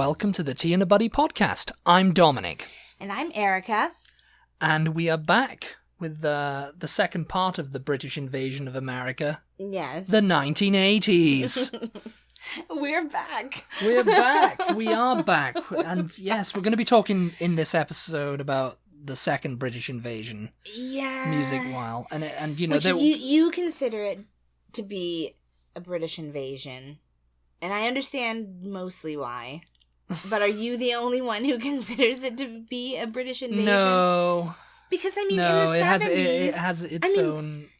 welcome to the Tea and a Buddy podcast. I'm Dominic. And I'm Erica. And we are back with the second part of the British invasion of America. Yes. The 1980s. We're back. We're back. We are back. And yes, we're going to be talking in this episode about the second British invasion. Yeah. Music while. And you know... Which you consider it to be a British invasion. And I understand mostly why. But are you the only one who considers it to be a British invasion? No. Because, in the 70s... it has its own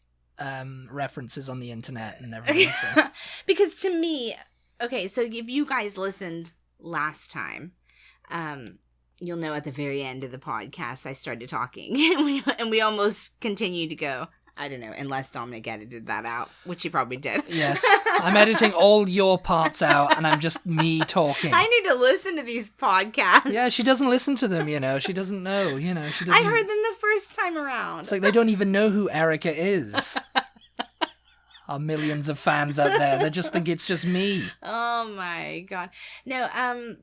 references on the internet and everything. So. Because to me... Okay, so if you guys listened last time, you'll know at the very end of the podcast I started talking. and we almost continued to go... I don't know, unless Dominic edited that out, which he probably did. Yes. I'm editing all your parts out, and I'm just me talking. I need to listen to these podcasts. Yeah, she doesn't listen to them, you know. She doesn't know, you know. She doesn't... I heard them the first time around. It's like they don't even know who Erica is. Our millions of fans out there, they just think it's just me. Oh, my God. No,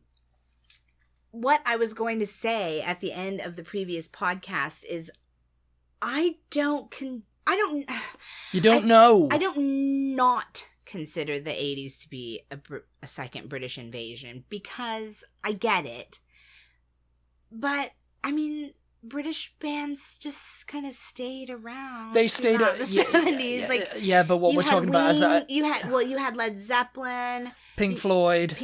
what I was going to say at the end of the previous podcast is You don't not consider the 80s to be a second British invasion because I get it. But, I mean, British bands just kind of stayed around. They stayed the 70s. Yeah, but what we're talking about is... You had Led Zeppelin. Pink Floyd.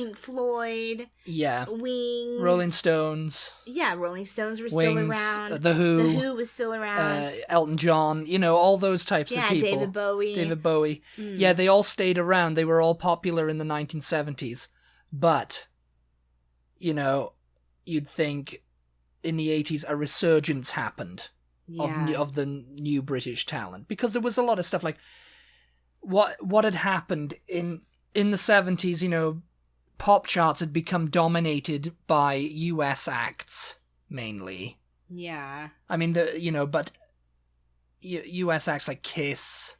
Yeah. Wings. Rolling Stones. Yeah, Rolling Stones were Wings, still around. The Who. The Who was still around. Elton John. You know, all those types of people. David Bowie. Yeah, they all stayed around. They were all popular in the 1970s. But, you know, you'd think... in the 80s, a resurgence happened of the new British talent. Because there was a lot of stuff like... What had happened in the 70s, you know, pop charts had become dominated by US acts, mainly. Yeah. I mean, but US acts like Kiss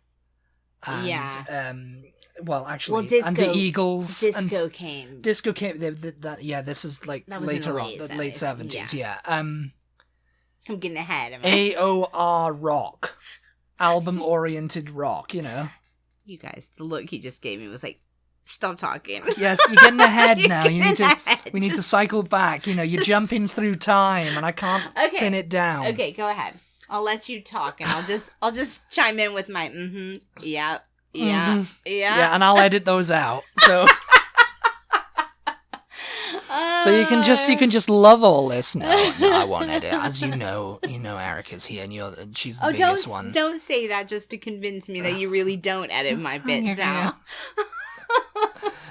and... Disco, and the Eagles. Disco came. Disco came. This is like later on, the late 70s. Yeah. I'm getting ahead. AOR rock, album-oriented rock. You know. You guys, the look he just gave me was like, stop talking. Yes, you're getting ahead now. We need to cycle back. You know, you're jumping through time, and I can't pin it down. Okay, go ahead. I'll let you talk, and I'll just chime in with my yeah. Yeah, yeah, and I'll edit those out. So, so you can just love all this. No, I won't edit. As you know, Erica's here, and she's the biggest one. Don't say that just to convince me that you really don't edit my bits out.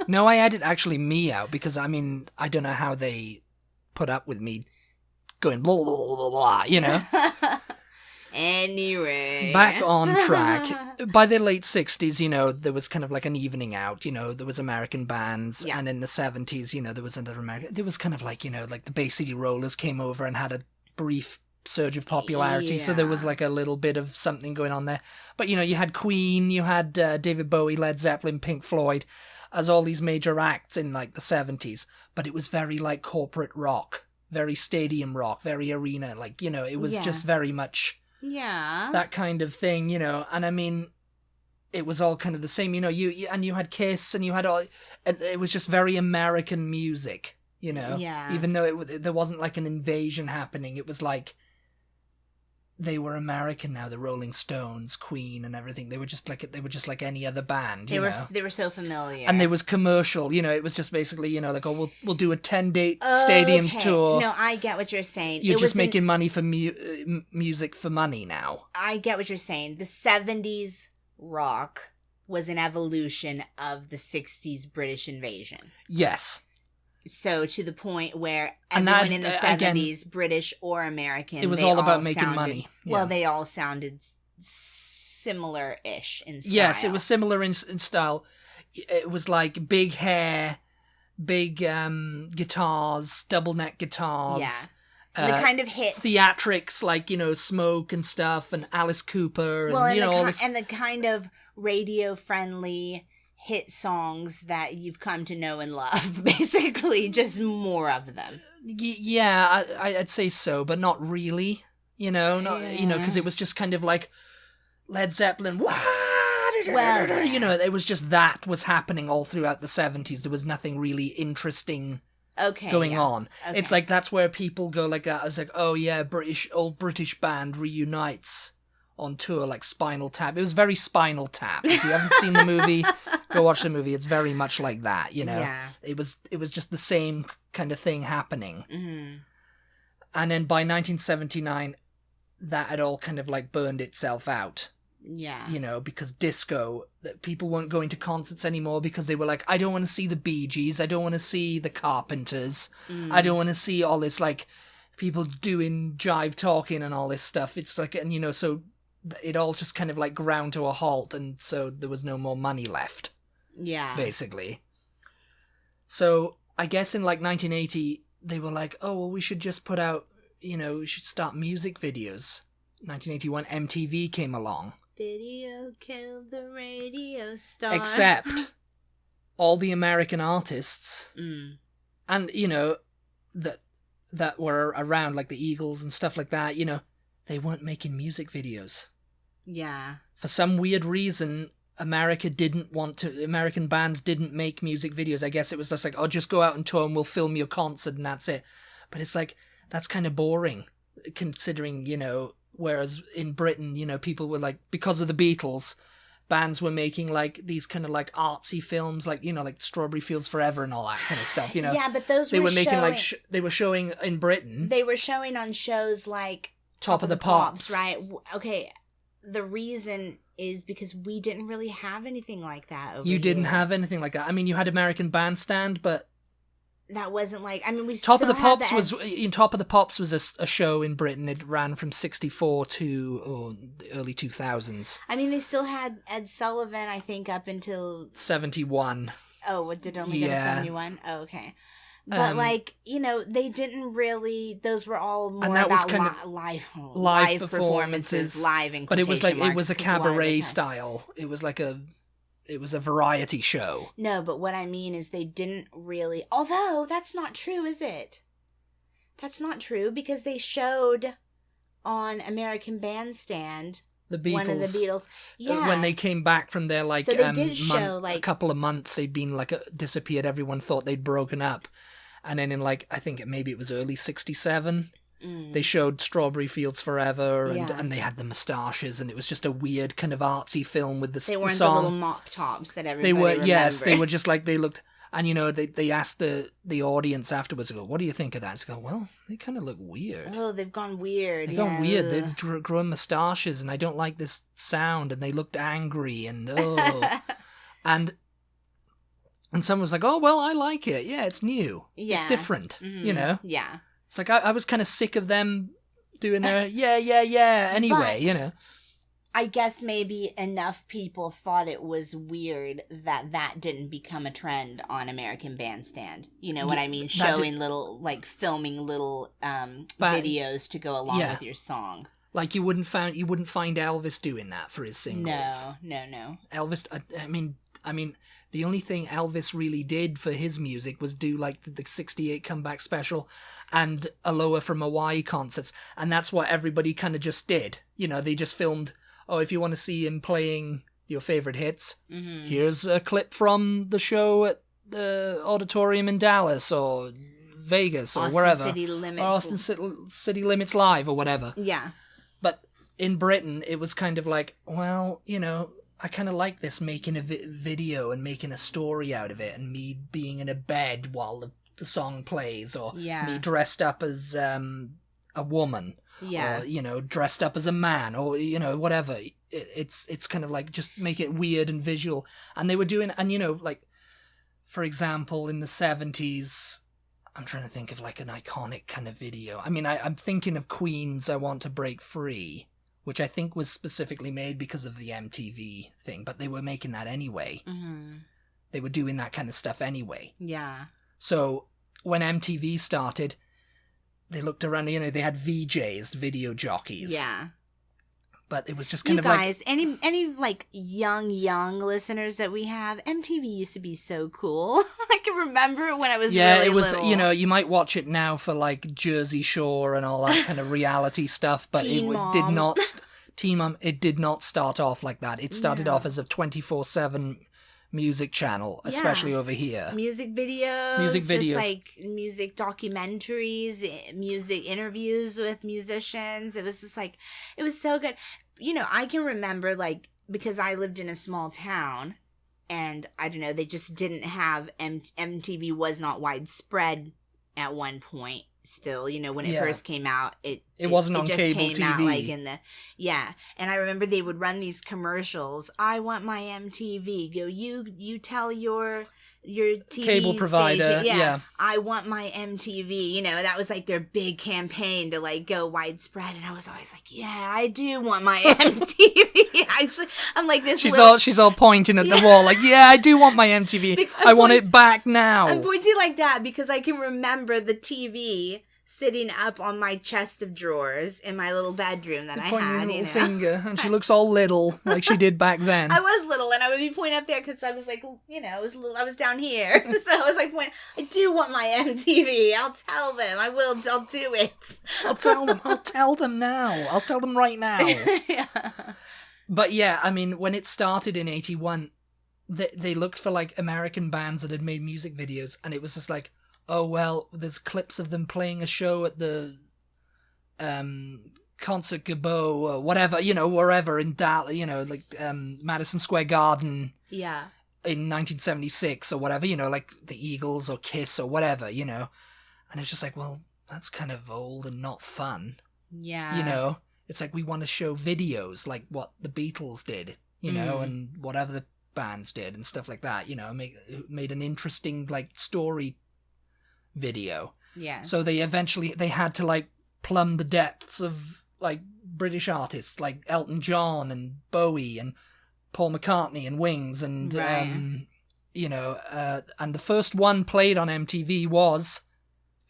No, I edit actually me out because I mean I don't know how they put up with me going blah blah blah blah, blah you know. Anyway. Back on track. By the late 60s, you know, there was kind of like an evening out, you know, there was American bands, and in the 70s, you know, there was another American... There was kind of like, you know, like the Bay City Rollers came over and had a brief surge of popularity, so there was like a little bit of something going on there. But, you know, you had Queen, you had David Bowie, Led Zeppelin, Pink Floyd, as all these major acts in like the 70s, but it was very like corporate rock, very stadium rock, very arena, like, you know, it was just very much... Yeah. That kind of thing, you know, and I mean, it was all kind of the same, you know, you had Kiss and you had all, and it was just very American music, you know, even though there wasn't like an invasion happening, it was like, they were American now, the Rolling Stones, Queen and everything, they were just like any other band, you know. They were so familiar. And they was commercial, you know, it was just basically, you know, like, oh, we'll do a 10-day stadium tour. No, I get what you're saying. You're just making money for music for money now. I get what you're saying. The 70s rock was an evolution of the 60s British invasion. Yes. So to the point where everyone in the 70s, again, British or American, it was all about making money. Yeah. Well, they all sounded similar-ish in style. Yes, it was similar in style. It was like big hair, big guitars, double neck guitars. Yeah. The kind of hits. Theatrics, like, you know, Smoke and stuff, and Alice Cooper, and, you know, all this. And the kind of radio-friendly hit songs that you've come to know and love, basically, just more of them. Yeah, I'd say so, but not really. Because it was just kind of like Led Zeppelin. Well, it was just that was happening all throughout the 70s. There was nothing really interesting going on. Okay. It's like that's where people go like that. It's like, oh yeah, old British band reunites on tour, like Spinal Tap. It was very Spinal Tap. If you haven't seen the movie, go watch the movie. It's very much like that, Yeah. It was just the same kind of thing happening. Mm-hmm. And then by 1979, that had all kind of like burned itself out. Yeah. Because disco, that people weren't going to concerts anymore because they were like, I don't want to see the Bee Gees, I don't want to see the Carpenters, I don't want to see all this like people doing jive talking and all this stuff. It's like, and so it all just kind of like ground to a halt, and so there was no more money left. Yeah. Basically. So I guess in like 1980, they were like, oh, well, we should just put out, we should start music videos. 1981, MTV came along. Video killed the radio star. Except all the American artists and, that were around, like the Eagles and stuff like that, they weren't making music videos. Yeah. For some weird reason, American bands didn't make music videos. I guess it was just like, oh, just go out and tour and we'll film your concert and that's it. But it's like, that's kind of boring, considering, whereas in Britain, people were like, because of the Beatles, bands were making like these kind of like artsy films, like, like Strawberry Fields Forever and all that kind of stuff, Yeah, but those they were making like, they were showing in Britain. They were showing on shows like Top of the Pops. Right? Okay. The reason is because we didn't really have anything like that over You didn't here. have anything like that. I mean, you had American Bandstand, but that wasn't like, I mean, we Top of the still had Pops Top of the Pops was a show in Britain. It ran from 1964 to the early 2000s. I mean, they still had Ed Sullivan, I think, up until 1971. Oh, it did only go to 1971? Oh, okay. But they didn't really. Those were all more and that about was kind of live performances, live in but it was like marks, it was a cabaret style. It was like a variety show. No, but what I mean is they didn't really. Although that's not true, is it? That's not true because they showed on American Bandstand. The Beatles. One of the Beatles. Yeah. When they came back from their so they did show, a couple of months, they'd been like disappeared. Everyone thought they'd broken up. And then in like, I think maybe it was early 1967, they showed Strawberry Fields Forever and they had the moustaches and it was just a weird kind of artsy film with the song. They weren't the little mop tops that everybody remembered. Yes, they were just like, they looked, and they asked the audience afterwards, go, what do you think of that? I go, well, they kind of look weird. Oh, they've gone weird. They've gone weird. They've grown moustaches and I don't like this sound and they looked angry and and someone was like, oh, well, I like it. Yeah, it's new. Yeah. It's different, Yeah. It's like, I was kind of sick of them doing their, yeah, anyway, but I guess maybe enough people thought it was weird that didn't become a trend on American Bandstand. You know what I mean? Showing little, like, filming little videos to go along with your song. Like, you wouldn't find Elvis doing that for his singles. No. Elvis, I mean, the only thing Elvis really did for his music was do like the 68 comeback special and Aloha from Hawaii concerts. And that's what everybody kind of just did. They just filmed, oh, if you want to see him playing your favorite hits, here's a clip from the show at the auditorium in Dallas or Vegas or wherever. Austin City Limits Live or whatever. Yeah. But in Britain, it was kind of like, well, I kind of like this, making a video and making a story out of it and me being in a bed while the song plays or me dressed up as a woman or, dressed up as a man or, whatever. It's kind of like just make it weird and visual. And they were doing, and, like, for example, in the 70s, I'm trying to think of like an iconic kind of video. I mean, I'm thinking of Queen's I Want to Break Free, which I think was specifically made because of the MTV thing, but they were making that anyway. Mm-hmm. They were doing that kind of stuff anyway. Yeah. So when MTV started, they looked around, they had VJs, video jockeys. Yeah. But it was just kind you of guys, any like young listeners that we have, MTV used to be so cool. I can remember when I was really it was little. you know, you might watch it now for like Jersey Shore and all that kind of reality stuff, but Teen it Mom. did not Teen Mom, it did not start off like that. It started No. off as a 24/7 music channel, especially over here. Music videos, just like music documentaries, music interviews with musicians. It was just like, it was so good. You know, I can remember, like, because I lived in a small town, and I don't know, they just didn't have, MTV was not widespread at one point. Still, you know, when it first came out, it wasn't on just cable came TV. out like in the and I remember they would run these commercials. I want my MTV. Go, you tell your TV cable provider. station, Yeah, I want my MTV. You know, that was like their big campaign to like go widespread. And I was always like, yeah, I do want my MTV. Actually, I'm like this. She's all pointing at the wall, like, yeah, I do want my MTV. I want it back now. I'm pointing like that because I can remember the TV sitting up on my chest of drawers in my little bedroom that I had. Your little finger, and she looks all little, like she did back then. I was little, and I would be pointing up there because I was like, you know, I was down here, so I was like, I do want my MTV. I'll tell them. I'll do it. I'll tell them now. I'll tell them right now. Yeah. But yeah, I mean, when it started in 81, they looked for like American bands that had made music videos, and it was just like, oh, well, there's clips of them playing a show at the Concert Gabot or whatever, you know, wherever in Dallas, you know, like Madison Square Garden. Yeah. In 1976 or whatever, you know, like the Eagles or Kiss or whatever, you know. And it's just like, well, that's kind of old and not fun. Yeah. You know, it's like we want to show videos like what the Beatles did, you know, and what other bands did and stuff like that, you know, made an interesting like story video. Yeah. So they had to like plumb the depths of like British artists like Elton John and Bowie and Paul McCartney and Wings and you know, and the first one played on MTV was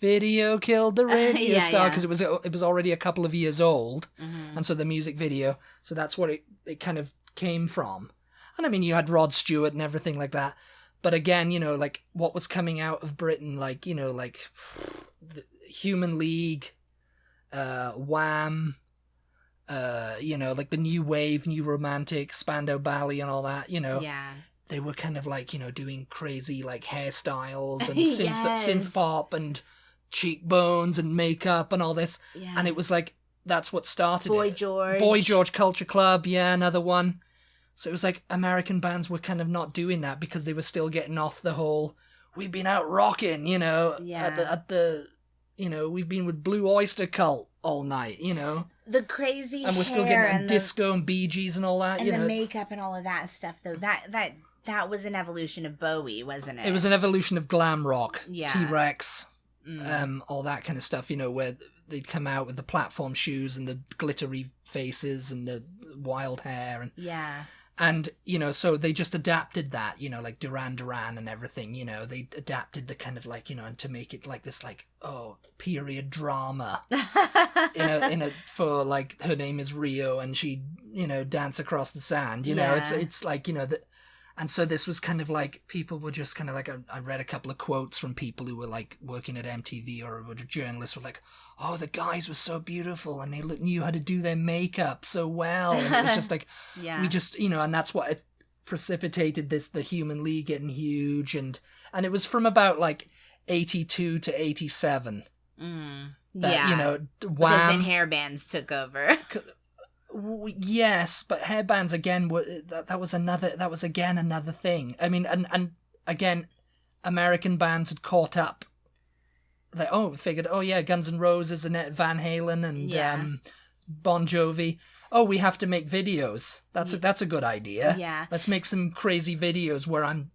Video Killed the Radio Star, because it was already a couple of years old, and so the music video, so that's what it kind of came from. And I mean, you had Rod Stewart and everything like that. But again, you know, like what was coming out of Britain, like, you know, like the Human League, Wham, you know, like the New Wave, New Romantic, Spandau Ballet and all that, you know. Yeah. They were kind of like, you know, doing crazy like hairstyles and synth pop and cheekbones and makeup and all this. Yes. And it was like, that's what started Boy it. George. Boy George Culture Club, yeah, another one. So it was like American bands were kind of not doing that because they were still getting off the whole, we've been out rocking, you know, at the you know, we've been with Blue Oyster Cult all night, you know. The crazy hair. And we're still getting disco and Bee Gees and all that, and you know. And the makeup and all of that stuff, though. That was an evolution of Bowie, wasn't it? It was an evolution of glam rock. Yeah. T-Rex, all that kind of stuff, you know, where they'd come out with the platform shoes and the glittery faces and the wild hair. And, yeah. And, you know, so they just adapted that, you know, like Duran Duran and everything, you know, they adapted the kind of like, you know, and to make it like this, like, period drama, for like, her name is Rio and she, you know, dance across the sand, you know, it's like, you know, and so this was kind of like, people were just kind of like, I read a couple of quotes from people who were like working at MTV or were journalists were like, oh, the guys were so beautiful and they knew how to do their makeup so well. And it was just like, we just, you know, and that's what it precipitated the Human League getting huge. And it was from about like 82 to 87. That, you know, Wham. Because then hair bands took over. Yes, but hair bands again that was again another thing. I mean, and again, American bands had caught up. They figured, Guns N' Roses and Van Halen and Bon Jovi. Oh, we have to make videos. That's a good idea. Yeah, let's make some crazy videos where I'm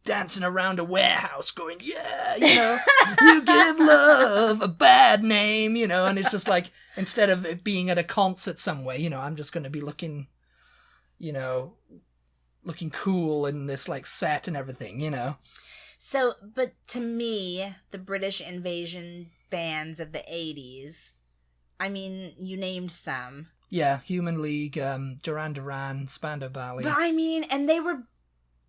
dancing around a warehouse going, yeah, you know, you give love a bad name, you know, and it's just like, instead of it being at a concert somewhere, you know, I'm just going to be looking, you know, looking cool in this like set and everything, you know. So, but to me, the British invasion bands of the 80s, I mean, you named some. Yeah, Human League, Duran Duran, Spandau Ballet. But I mean, and they were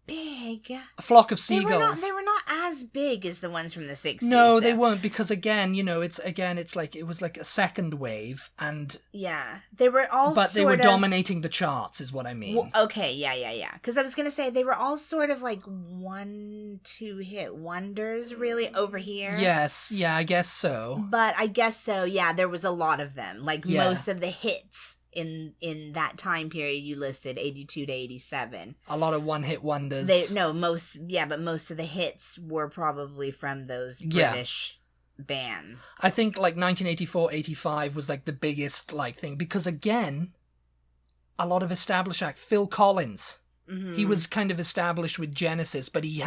big. A Flock of Seagulls. They were not as big as the ones from the 60s. No, they weren't, because again, it's like it was like a second wave, and yeah, they were all. But they were dominating the charts, is what I mean. Well, okay, yeah. Because I was gonna say they were all sort of like 1-2 hit wonders, really, over here. Yes, yeah, I guess so. But I guess so. Yeah, there was a lot of them. Like most of the hits in that time period you listed, 82 to 87. A lot of one-hit wonders. Most of the hits were probably from those British bands. I think like 1984, 85 was like the biggest like thing, because again, a lot of established act. Phil Collins, he was kind of established with Genesis, but he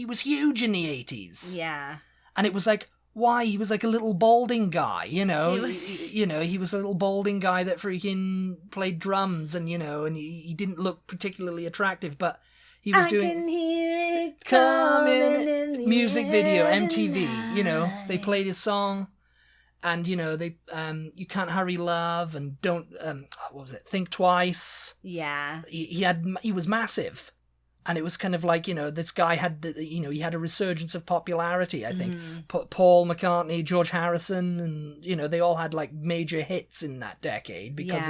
was huge in the 80s. Yeah. And it was like, why? He was like a little balding guy, He was a little balding guy that freaking played drums, and and he didn't look particularly attractive, but he was doing. I can hear it coming in the music video, MTV. They played his song, and they You Can't Hurry Love, and Don't what was it? Think Twice. Yeah. He was massive. And it was kind of like, this guy had, he had a resurgence of popularity, I think. Paul McCartney, George Harrison, and, they all had, like, major hits in that decade because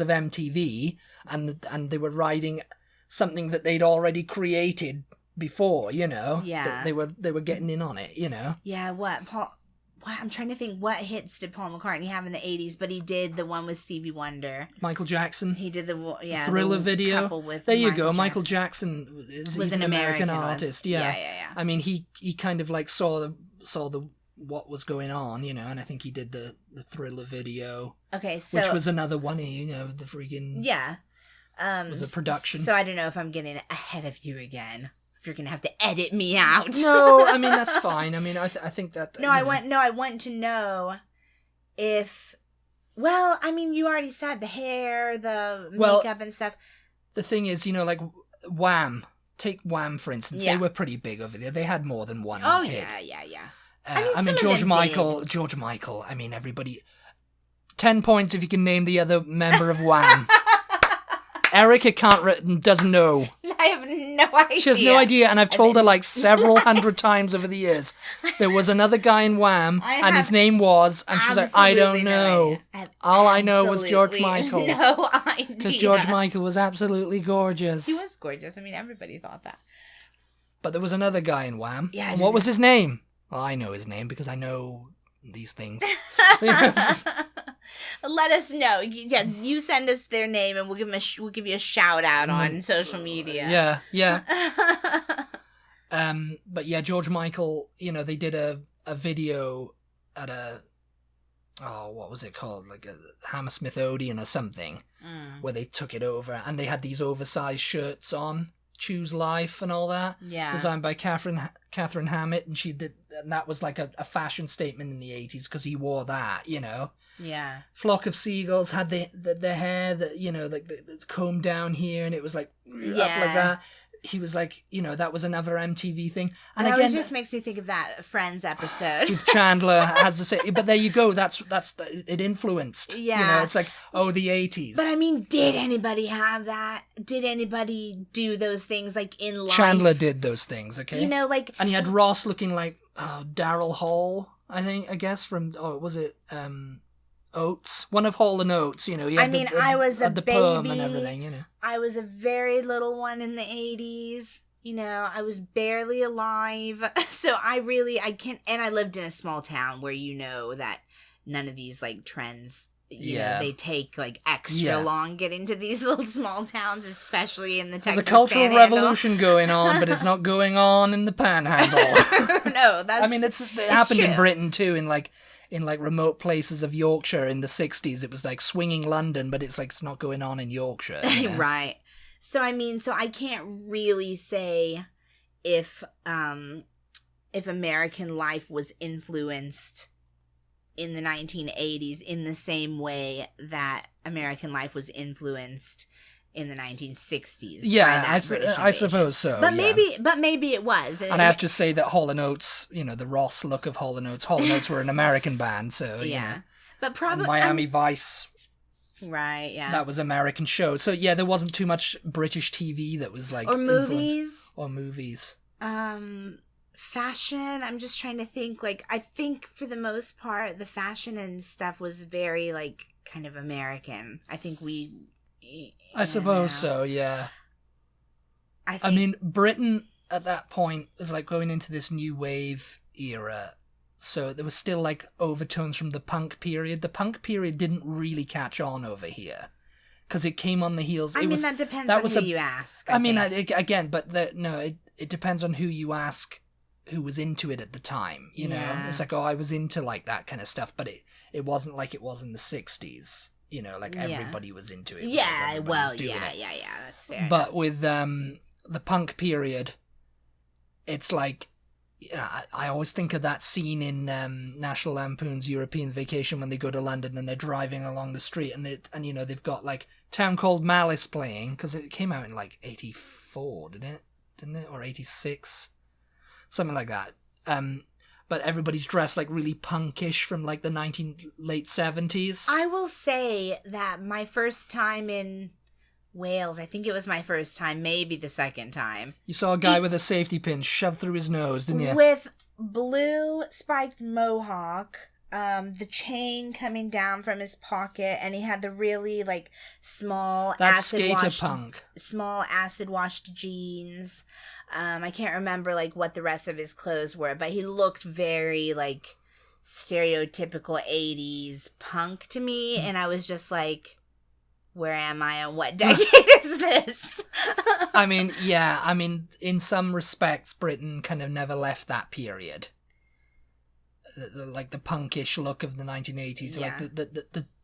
of MTV. And they were riding something that they'd already created before, Yeah. They were getting in on it, Yeah, I'm trying to think, what hits did Paul McCartney have in the 80s? But he did the one with Stevie Wonder. Michael Jackson. He did the Thriller video. With there you go. Michael Jackson was an American artist. Yeah. I mean, he kind of like saw what was going on, and I think he did the Thriller video. Okay, so which was another one, the freaking was a production. So I don't know if I'm getting ahead of you again. If you're gonna have to edit me out. No, I mean that's fine. I mean, I think that. I want to know if. Well, I mean, you already said the hair, the makeup, and stuff. The thing is, like Wham. Take Wham for instance. Yeah. They were pretty big over there. They had more than one hit. Oh yeah. I mean, George Michael. I mean, everybody. 10 points if you can name the other member of Wham. Erica doesn't know. I have no idea. She has no idea, and I've told her like several hundred times over the years. There was another guy in Wham, and his name was, and she was like, I don't know. All I know was George Michael. No idea. Because George Michael was absolutely gorgeous. He was gorgeous. I mean, everybody thought that. But there was another guy in Wham. Yeah. And what was his name? Well, I know his name because I know these things. Let us know. Yeah, you send us their name, and we'll give you a shout out on social media. Yeah. But yeah, George Michael. They did a video at what was it called? Like a Hammersmith Odeon or something, where they took it over, and they had these oversized shirts on. Choose Life and all that. Yeah. Designed by Catherine Hammett, and and that was like a fashion statement in the 80s because he wore that, Yeah. Flock of Seagulls had the hair that, like the comb down here, and it was like up like that. He was like, that was another MTV thing. And that again, just makes me think of that Friends episode. With Chandler has the same, but there you go. It influenced. Yeah. It's like, the 80s. But I mean, did anybody have that? Did anybody do those things like in life? Chandler did those things, okay? Like. And he had Ross looking like Daryl Hall, I guess, from, was it Oates? One of Hall and Oates, He had I was a the baby. perm and everything, I was a very little one in the 80s. I was barely alive. So I can't, and I lived in a small town where that none of these like trends, they take like extra long getting to these little small towns, especially in the Texas There's a cultural Panhandle. revolution going on, but it's not going on in the Panhandle. No, that's. I mean, it happened in Britain too, in remote places of Yorkshire in the 60s. It was like swinging London, but it's like it's not going on in Yorkshire. Right. So I can't really say if American life was influenced in the 1980s in the same way that American life was influenced in the 1960s. Yeah, I suppose so. But maybe it was. And I have to say that Hall & Oates, the Ross look of Hall & Oates. Hall & Oates were an American band, so yeah. But probably Miami Vice, Right, yeah. That was American shows. So yeah, there wasn't too much British TV that was like... Or movies. Or movies. Fashion, I'm just trying to think, like, I think for the most part, the fashion and stuff was very, like, kind of American. I think we... I suppose so, yeah. I mean, Britain at that point was, like, going into this new wave era, so there was still, like, overtones from the punk period. The punk period didn't really catch on over here, because it came on the heels... that depends on who you ask. Again, but it depends on who you ask who was into it at the time, you know? Yeah. It's like, I was into, like, that kind of stuff, but it wasn't like it was in the 60s, you know? Like, everybody was into it. Yeah, that's fair. But with the punk period, it's like, I always think of that scene in National Lampoon's European Vacation when they go to London and they're driving along the street and they've got, like, Town Called Malice playing, because it came out in, like, 84, didn't it? Or 86? Something like that. But everybody's dressed like really punkish from like the late 70s. I will say that my first time in Wales, I think it was my first time, maybe the second time. You saw a guy with a safety pin shoved through his nose, didn't you? With blue spiked mohawk, the chain coming down from his pocket, and he had the really like small small acid washed jeans. I can't remember like what the rest of his clothes were, but he looked very like stereotypical 80s punk to me, and I was just like, where am I and what decade is this? I mean, in some respects, Britain kind of never left that period. Like the punkish look of the 1980s, like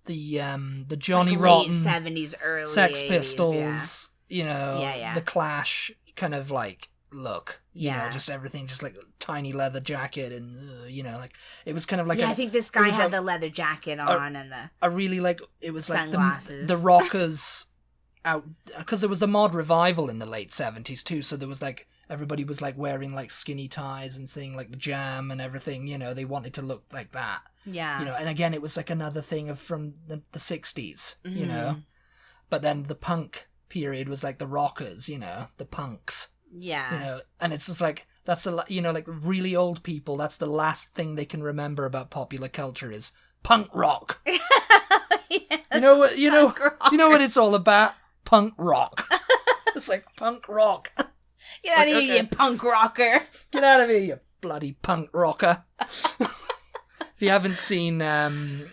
the Johnny Rotten, late 70s, early Sex 80s, Pistols, the Clash kind of like look, you know, just everything, just like tiny leather jacket and like it was kind of like I think this guy had the leather jacket on and the I really like it was sunglasses. Like the rockers out, because there was the mod revival in the late 70s too, so there was like everybody was like wearing like skinny ties and saying like the Jam and everything, you know, they wanted to look like that, and again it was like another thing from the 60s, you know, but then the punk period was like the rockers, you know, the punks. Yeah. You know, and it's just like, that's like really old people, that's the last thing they can remember about popular culture is punk rock. You know what it's all about? Punk rock. It's like punk rock. Get out of here, you punk rocker. Get out of here, you bloody punk rocker. If you haven't seen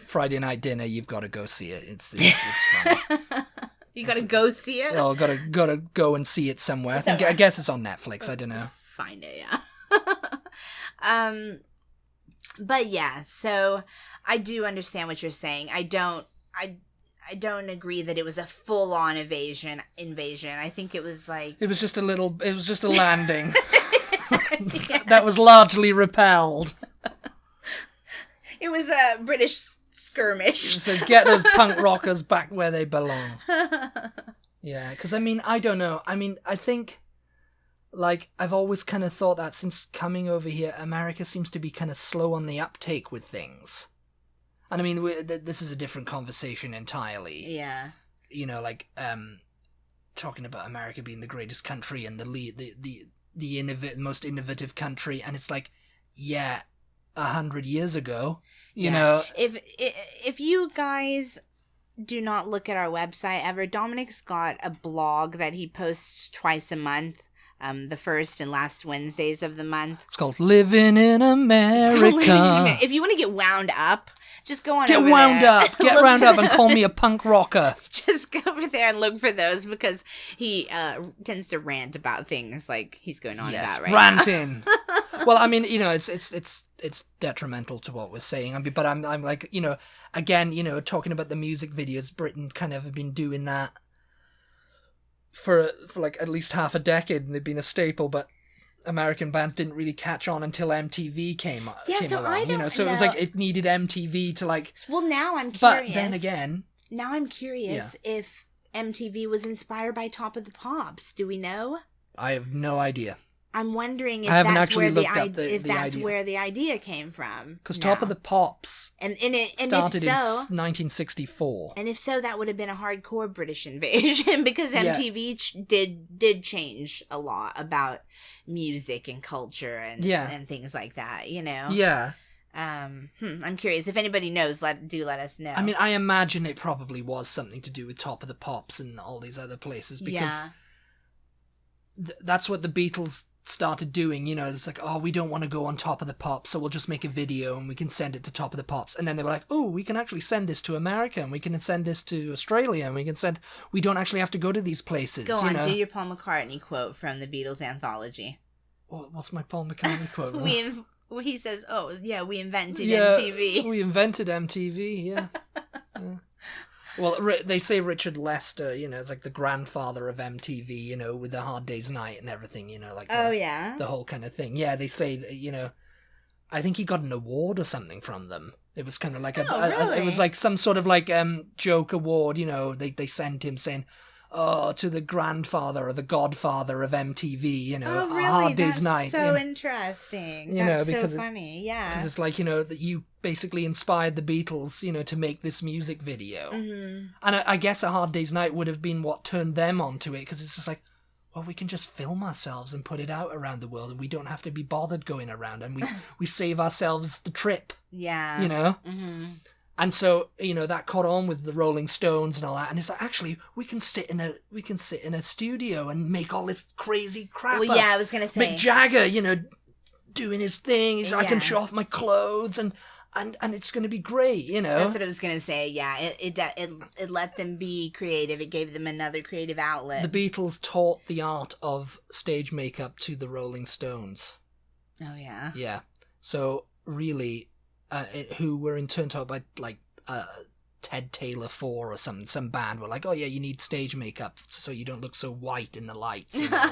Friday Night Dinner, you've got to go see it. It's funny. You gotta go see it? Oh, gotta go and see it somewhere. I guess it's on Netflix. I don't know. Find it, yeah. But yeah, so I do understand what you're saying. I don't agree that it was a full on invasion. I think it was like it was just a landing that was largely repelled. It was a British skirmish. So get those punk rockers back where they belong. Yeah, because I don't know. I think, like, I've always kind of thought that since coming over here, America seems to be kind of slow on the uptake with things. And this is a different conversation entirely. Yeah. You know, like, talking about America being the greatest country and the most innovative country, and it's like, 100 years ago, you know. If you guys do not look at our website ever, Dominic's got a blog that he posts twice a month, the first and last Wednesdays of the month. It's called Living in America. If you want to get wound up, just go on Get over wound there. up. Get wound up and call me a punk rocker. Just go over there and look for those, because he tends to rant about things like he's going on about right ranting. Now. Well, it's detrimental to what we're saying. But I'm like, you know, again, you know, talking about the music videos, Britain kind of have been doing that for like at least half a decade, and they've been a staple, but American bands didn't really catch on until MTV came along. I don't know. So it was like it needed MTV to like. Well, now I'm curious. But then again, now I'm curious if MTV was inspired by Top of the Pops. Do we know? I have no idea. I'm wondering if I haven't that's actually where the looked up the that's idea. where the idea came from. Because Top of the Pops started in 1964. And if so, that would have been a hardcore British invasion because MTV did change a lot about music and culture and things like that, you know? Yeah. I'm curious. If anybody knows, let us know. I mean, I imagine it probably was something to do with Top of the Pops and all these other places because that's what the Beatles started doing, you know. It's like, oh, we don't want to go on Top of the Pops, so we'll just make a video and we can send it to Top of the Pops. And then they were like, oh, we can actually send this to America and we can send this to Australia and we don't actually have to go to these places. Go on, do your Paul McCartney quote from the Beatles anthology. What's my Paul McCartney quote? He says, oh, yeah, we invented MTV. We invented MTV, yeah. Well, they say Richard Lester, you know, is like the grandfather of MTV, you know, with the Hard Day's Night and everything, you know, like the whole kind of thing. Yeah, they say that, you know, I think he got an award or something from them. It was kind of like really? It was like some sort of like joke award, you know. They sent him saying, oh, to the grandfather or the godfather of MTV, you know, oh, really? Hard Day's Night. That's so interesting. That's so funny, yeah. Because it's like, you know, that you basically inspired the Beatles, you know, to make this music video. Mm-hmm. And I guess A Hard Day's Night would have been what turned them onto it, because it's just like, well, we can just film ourselves and put it out around the world, and we don't have to be bothered going around, and we save ourselves the trip. Yeah. You know? Mm-hmm. And so, you know, that caught on with the Rolling Stones and all that. And it's like, actually, we can sit in a studio and make all this crazy crap. Well, yeah, I was gonna say Mick Jagger, you know, doing his thing. He's like, I can show off my clothes and it's gonna be great, you know. That's what I was gonna say. Yeah, it let them be creative. It gave them another creative outlet. The Beatles taught the art of stage makeup to the Rolling Stones. Oh yeah. Yeah. So really. Who were in turn taught by like Ted Taylor 4 or some band were like, oh yeah, you need stage makeup so you don't look so white in the lights, you know.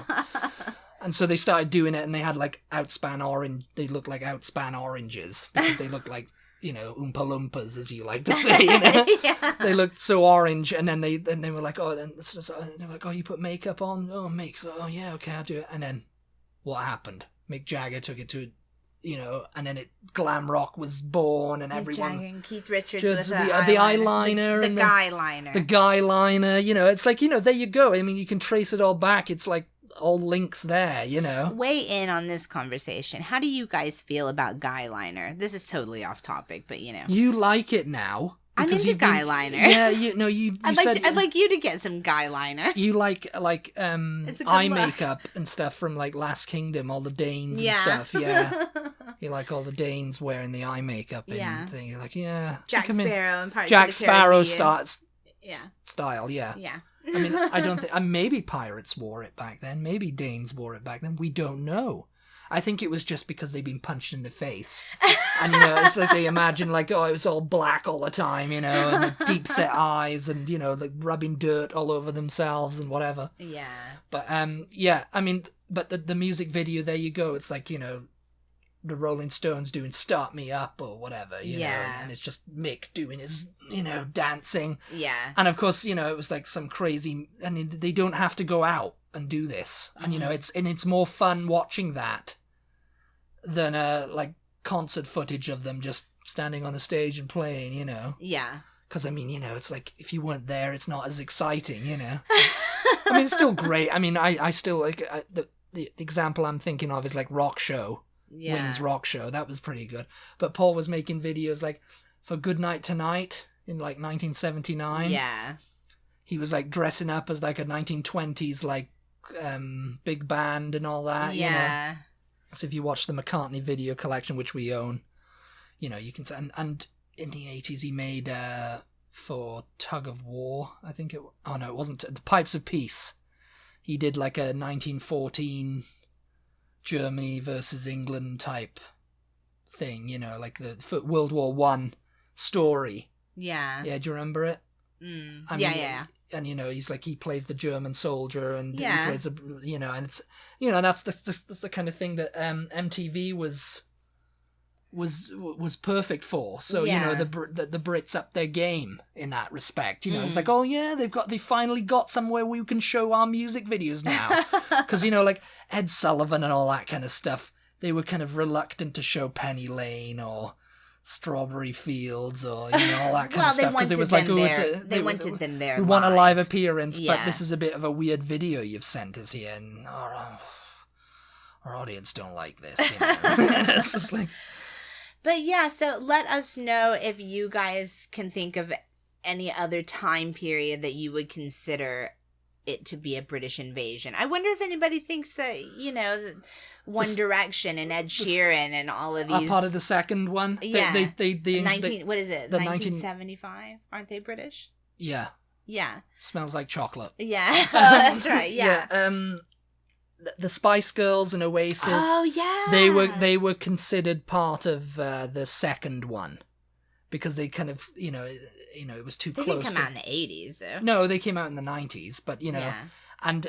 And so they started doing it, and they had like outspan orange. They looked like outspan oranges because they looked like, you know, Oompa Loompas, as you like to say. You know? Yeah. They looked so orange, and then they were like, oh, then they were like, oh, you put makeup on? Oh, oh yeah, okay, I'll do it. And then what happened? Mick Jagger took it to, you know, and then glam rock was born, and everyone. Jagger and Keith Richards with the eyeliner, the and guy liner, the guy liner. You know, it's like, you know, there you go. I mean, you can trace it all back. It's like all links there. You know. Weigh in on this conversation. How do you guys feel about guy liner? This is totally off topic, but you know, you like it now. I'm into guy liner. Yeah, you I'd like you to get some guy liner. You like eye makeup and stuff from like Last Kingdom, all the Danes and stuff. Yeah, you like all the Danes wearing the eye makeup and thing. You're like, yeah, Jack Sparrow and Pirates Jack of the Sparrow Caribbean. style. Yeah. Yeah. I mean, I don't think maybe pirates wore it back then. Maybe Danes wore it back then. We don't know. I think it was just because they'd been punched in the face. And, you know, it's like they imagine, like, oh, it was all black all the time, you know, and the deep-set eyes and, you know, like rubbing dirt all over themselves and whatever. Yeah. But, yeah, I mean, but the music video, there you go. It's like, you know, the Rolling Stones doing Start Me Up or whatever, you know, and it's just Mick doing his, you know, dancing. Yeah. And, of course, you know, it was like some crazy, I mean, they don't have to go out and do this. And, you know, it's more fun watching that than like concert footage of them just standing on the stage and playing, you know. Yeah. Because, I mean, you know, it's like, if you weren't there, it's not as exciting, you know. I mean, it's still great. I mean, I still, like, the example I'm thinking of is, like, Rock Show. Yeah. Wings Rock Show. That was pretty good. But Paul was making videos, like, for Good Night Tonight in, like, 1979. Yeah. He was, like, dressing up as, like, a 1920s, like, big band and all that, you know. So if you watch the McCartney video collection, which we own, you know, you can say, and in the 80s he made, for Tug of War, I think it wasn't, The Pipes of Peace. He did like a 1914 Germany versus England type thing, you know, like the World War One story. Yeah. Yeah, do you remember it? Yeah. And, you know, he's like, he plays the German soldier and he Yeah. plays, you know, and it's, you know, that's the kind of thing that MTV was was perfect for. So you know, the Brits upped their game in that respect. You know, it's like, oh yeah, they finally got somewhere we can show our music videos now, because you know, like Ed Sullivan and all that kind of stuff, they were kind of reluctant to show Penny Lane or Strawberry Fields or you know all that kind of stuff, because it was like, oh, they wanted them there. We want a live appearance, but this is a bit of a weird video you've sent us here, and our audience don't like this. You know? It's just like. But yeah, so let us know if you guys can think of any other time period that you would consider it to be a British invasion. I wonder if anybody thinks that, you know, One Direction and Ed Sheeran and all of these... are part of the second one? Yeah. What is it? 1975? Aren't they British? Yeah. Yeah. Smells like chocolate. Yeah. Oh, that's right. Yeah. The Spice Girls and Oasis. Oh yeah. They were considered part of the second one, because they kind of you know it was too close. They didn't come out in the 80s though. No, they came out in the 90s, but you know, and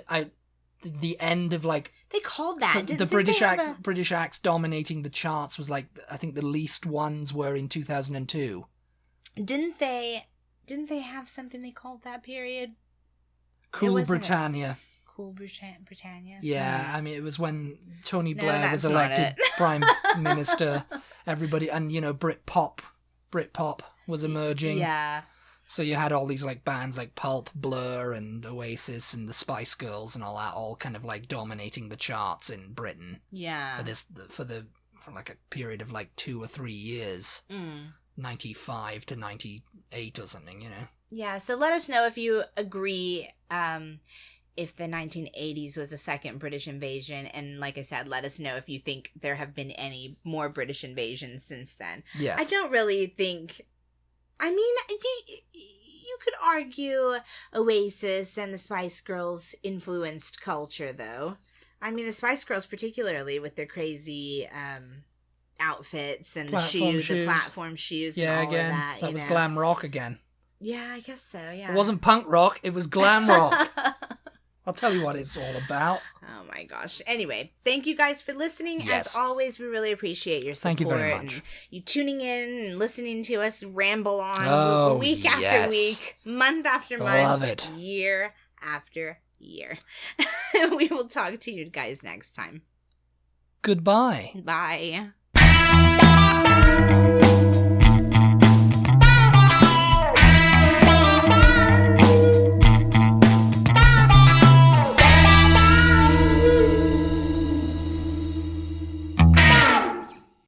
the end of like they called that the British acts dominating the charts was like, I think the least ones were in 2002. Didn't they have something they called that period? Cool Britannia. Cool Britannia. Yeah, I mean, it was when Tony Blair was elected Prime Minister. Everybody, and you know, Britpop was emerging. Yeah. So you had all these like bands like Pulp, Blur, and Oasis, and the Spice Girls, and all that, all kind of like dominating the charts in Britain. Yeah. For like a period of like 2 or 3 years. 95 to 98 or something, you know. Yeah. So let us know if you agree. If the 1980s was a second British invasion, and like I said, let us know if you think there have been any more British invasions since then. Yes. I don't really think... I mean, you could argue Oasis and the Spice Girls influenced culture, though. I mean, the Spice Girls particularly, with their crazy outfits and the platform shoes and all of that. That was glam rock again. Yeah, I guess so, yeah. It wasn't punk rock, it was glam rock. I'll tell you what it's all about. Oh my gosh. Anyway, thank you guys for listening. Yes. As always, we really appreciate your support. Thank you very much. And you tuning in and listening to us ramble on week after week, month after month, love it. Year after year. We will talk to you guys next time. Goodbye. Bye.